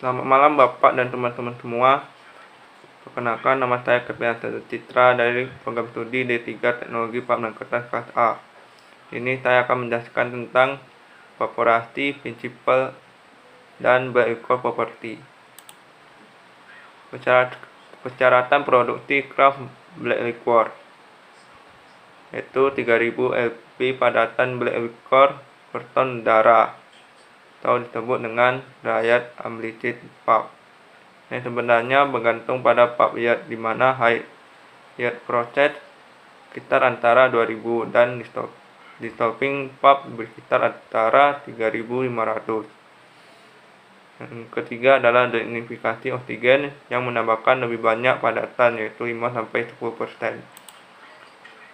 Selamat malam Bapak dan teman-teman semua. Perkenalkan, nama saya Kepian Citra dari program studi D3 Teknologi Pemberangkatan kelas A. Ini saya akan menjelaskan tentang evaporasi, prinsipal, dan berekor properti. Persyaratan produksi craft black liquor yaitu 3000 lb padatan black liquor per ton darah, atau disebut dengan diet unleaded pulp. Yang sebenarnya bergantung pada pulp yield, di mana high yield proses sekitar antara 2000 dan dissolving pulp berkisar antara 3500. Yang ketiga adalah deinifikasi oksigen yang menambahkan lebih banyak padatan, yaitu 5-10%.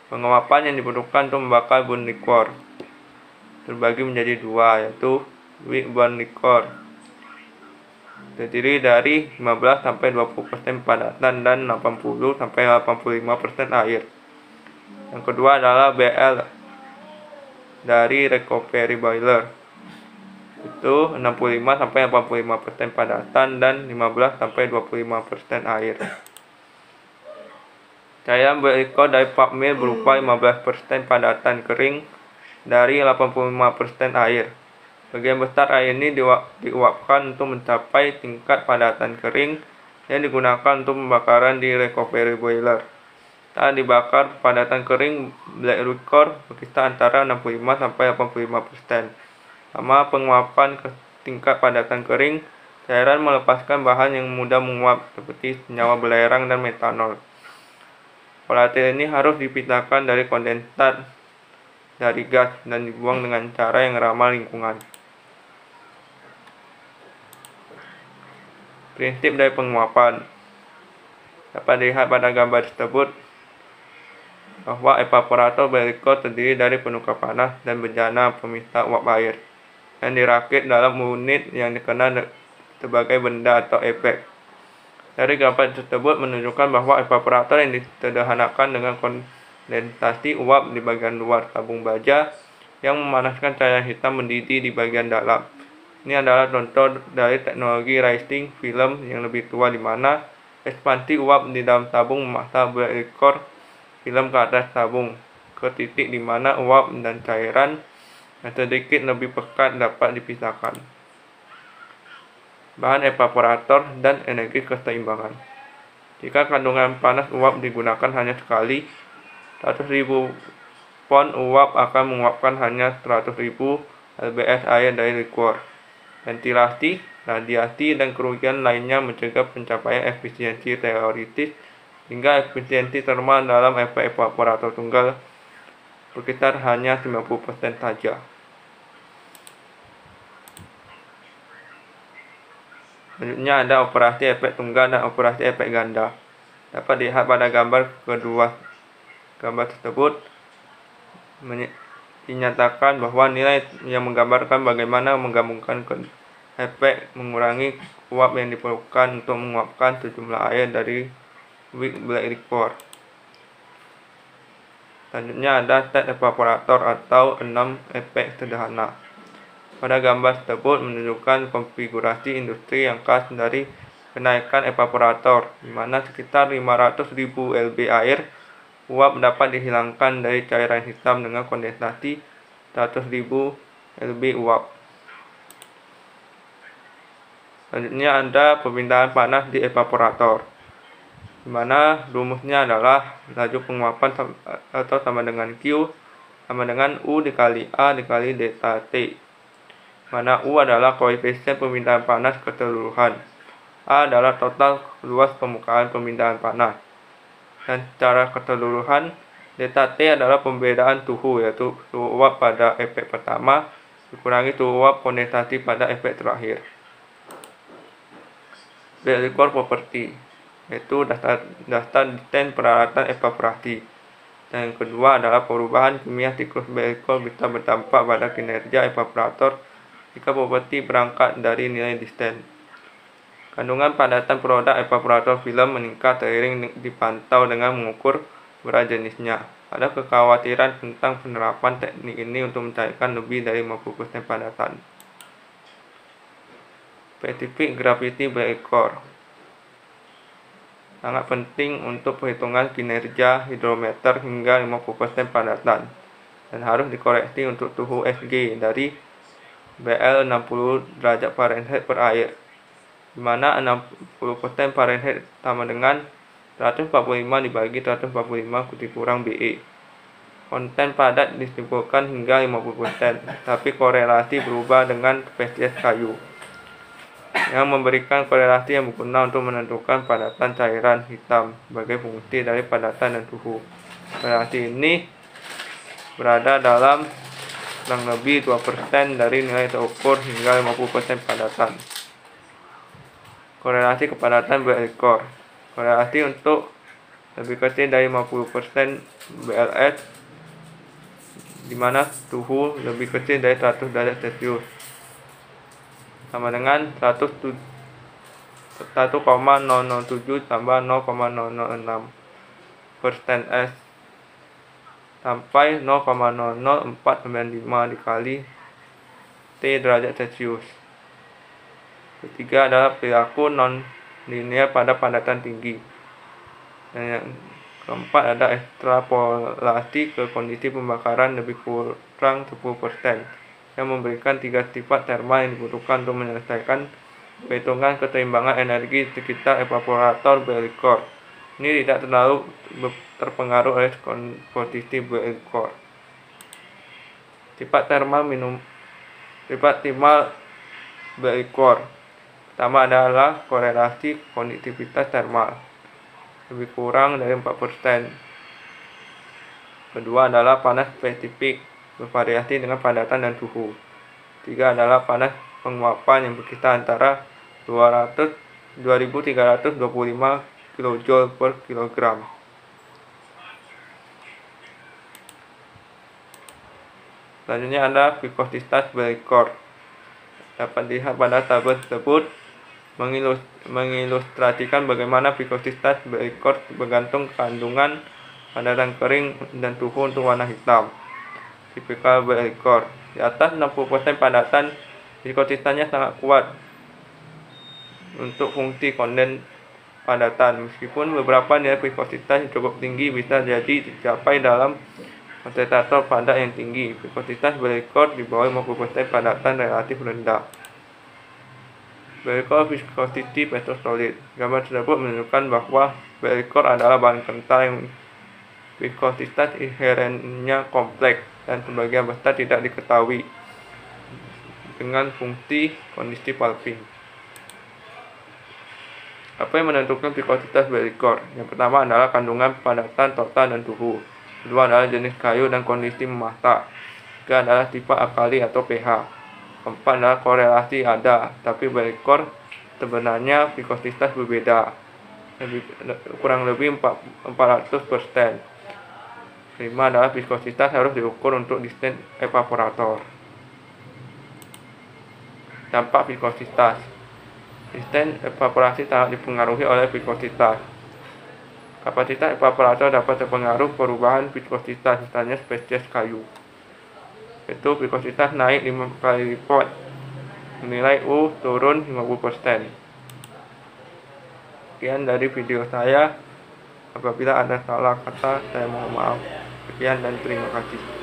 Penguapan yang diperlukan untuk membakar bun liquor terbagi menjadi dua, yaitu wick bun liquor, terdiri dari 15-20% padatan dan 80-85% air. Yang kedua adalah BL dari recovery boiler, itu 65-85% padatan dan 15-25% air. Cairan berliquor dari pulp mill berupa 15% padatan kering dari 85% air. Bagian besar air ini diuapkan untuk mencapai tingkat padatan kering yang digunakan untuk pembakaran di recovery boiler. Saat dibakar, padatan kering black liquor berkisar antara 65-85%. Sama penguapan ke tingkat padatan kering, cairan melepaskan bahan yang mudah menguap seperti senyawa belerang dan metanol. Volatil ini harus dipisahkan dari kondensat dari gas dan dibuang dengan cara yang ramah lingkungan. Prinsip dari penguapan dapat dilihat pada gambar tersebut bahwa evaporator berliquor terdiri dari penukar panas dan bejana pemisah uap air yang dirakit dalam unit yang dikenal sebagai benda atau efek. Dari gambar tersebut menunjukkan bahwa evaporator yang disederhanakan dengan kondensasi uap di bagian luar tabung baja yang memanaskan cairan hitam mendidih di bagian dalam. Ini adalah contoh dari teknologi rising film yang lebih tua, di mana ekspansi uap di dalam tabung memaksa black liquor film ke atas tabung ke titik di mana uap dan cairan yang sedikit lebih pekat dapat dipisahkan. Bahan evaporator dan energi keseimbangan. Jika kandungan panas uap digunakan hanya sekali, 100.000 pon uap akan menguapkan hanya 100.000 lbs air dari liquor. Ventilasi, radiasi, dan kerugian lainnya mencegah pencapaian efisiensi teoritis hingga efisiensi termal dalam efek evaporator tunggal berkisar hanya 90% saja. Selanjutnya ada operasi efek tunggal dan operasi efek ganda. Dapat dilihat pada gambar kedua. Gambar tersebut dinyatakan bahwa nilai yang menggambarkan bagaimana menggabungkan efek mengurangi uap yang diperlukan untuk menguapkan sejumlah air dari wick black liquor. Selanjutnya ada set evaporator atau 6 efek sederhana. Pada gambar tersebut menunjukkan konfigurasi industri yang khas dari kenaikan evaporator, di mana sekitar 500.000 lb air uap dapat dihilangkan dari cairan hitam dengan kondensasi 100.000 lb uap. Selanjutnya ada pemindahan panas di evaporator, di mana rumusnya adalah laju penguapan atau sama dengan Q sama dengan U dikali A dikali delta T, mana U adalah koefisien pemindahan panas keseluruhan, A adalah total luas permukaan pemindahan panas, dan secara keseluruhan delta T adalah pembedaan suhu, yaitu suhu uap pada efek pertama dikurangi suhu uap kondensasi pada efek terakhir. Black liquor property, yaitu dasar desain peralatan evaporasi. Dan yang kedua adalah perubahan kimia siklus black liquor bisa berdampak pada kinerja evaporator jika properti berangkat dari nilai desain. Kandungan padatan produk evaporator film meningkat seiring dipantau dengan mengukur berat jenisnya. Ada kekhawatiran tentang penerapan teknik ini untuk mencairkan lebih dari 50% padatan. Spesifik gravity black core sangat penting untuk perhitungan kinerja hidrometer hingga 50% padatan dan harus dikoreksi untuk suhu Sg dari BL 60 derajat Fahrenheit per air, di mana 60% Fahrenheit sama dengan 145 dibagi 145 kurang BE. Konten padat disimpulkan hingga 50%, tapi korelasi berubah dengan spesies kayu, yang memberikan korelasi yang berguna untuk menentukan padatan cairan hitam sebagai fungsi dari padatan dan suhu. Korelasi ini berada dalam kurang lebih 2% dari nilai terukur hingga 50% padatan. Korelasi kepadatan black core. Korelasi untuk lebih kecil dari 50% BLS, di mana suhu lebih kecil dari 100 derajat Celcius, sama dengan 1,007 tambah 0,006% S sampai 0,00495 dikali T derajat Celcius. Ketiga adalah perilaku non-linear pada padatan tinggi. Dan yang keempat ada ekstrapolasi ke kondisi pembakaran lebih kurang 10%, yang memberikan 3 sifat termal yang dibutuhkan untuk menyelesaikan perhitungan keseimbangan energi di sekitar evaporator black core. Ini tidak terlalu terpengaruh oleh komposisi black core. Sifat thermal black core. Pertama adalah korelasi konduktivitas termal lebih kurang dari 4%. Kedua adalah panas spesifik bervariasi dengan padatan dan suhu. Tiga adalah panas penguapan yang berkisar antara 2325 kJ per kilogram. Selanjutnya ada viskositas black core. Dapat dilihat pada tabel tersebut mengilustrasikan bagaimana viskositas black core bergantung kandungan padatan kering dan suhu untuk warna hitam. Tipikal black core. Di atas 60% padatan, viskositasnya sangat kuat untuk fungsi konden padatan. Meskipun beberapa nilai viskositas yang cukup tinggi bisa jadi dicapai dalam konsentrator padat yang tinggi. Viskositas black core di bawah 50% padatan relatif rendah. Black core viscosity petrosolid. Gambar tersebut menunjukkan bahwa black core adalah bahan kental yang viskositas inherennya kompleks dan sebagian besar tidak diketahui dengan fungsi kondisi pulping. Apa yang menentukan viskositas black core? Yang pertama adalah kandungan padatan total dan suhu. Kedua adalah jenis kayu dan kondisi memasak. Ketiga adalah sifat alkali atau pH. Keempat adalah korelasi ada, tapi black core sebenarnya viskositas berbeda, kurang lebih 400%. Kelima adalah viskositas harus diukur untuk desain evaporator. Dampak viskositas. Desain evaporasi sangat dipengaruhi oleh viskositas. Kapasitas evaporator dapat terpengaruh perubahan viskositas, misalnya spesies kayu. Itu viskositas naik 5 kali lipat, nilai U turun 50%. Sekian dari video saya. Apabila ada salah kata, saya mohon maaf. Sekian dan terima kasih.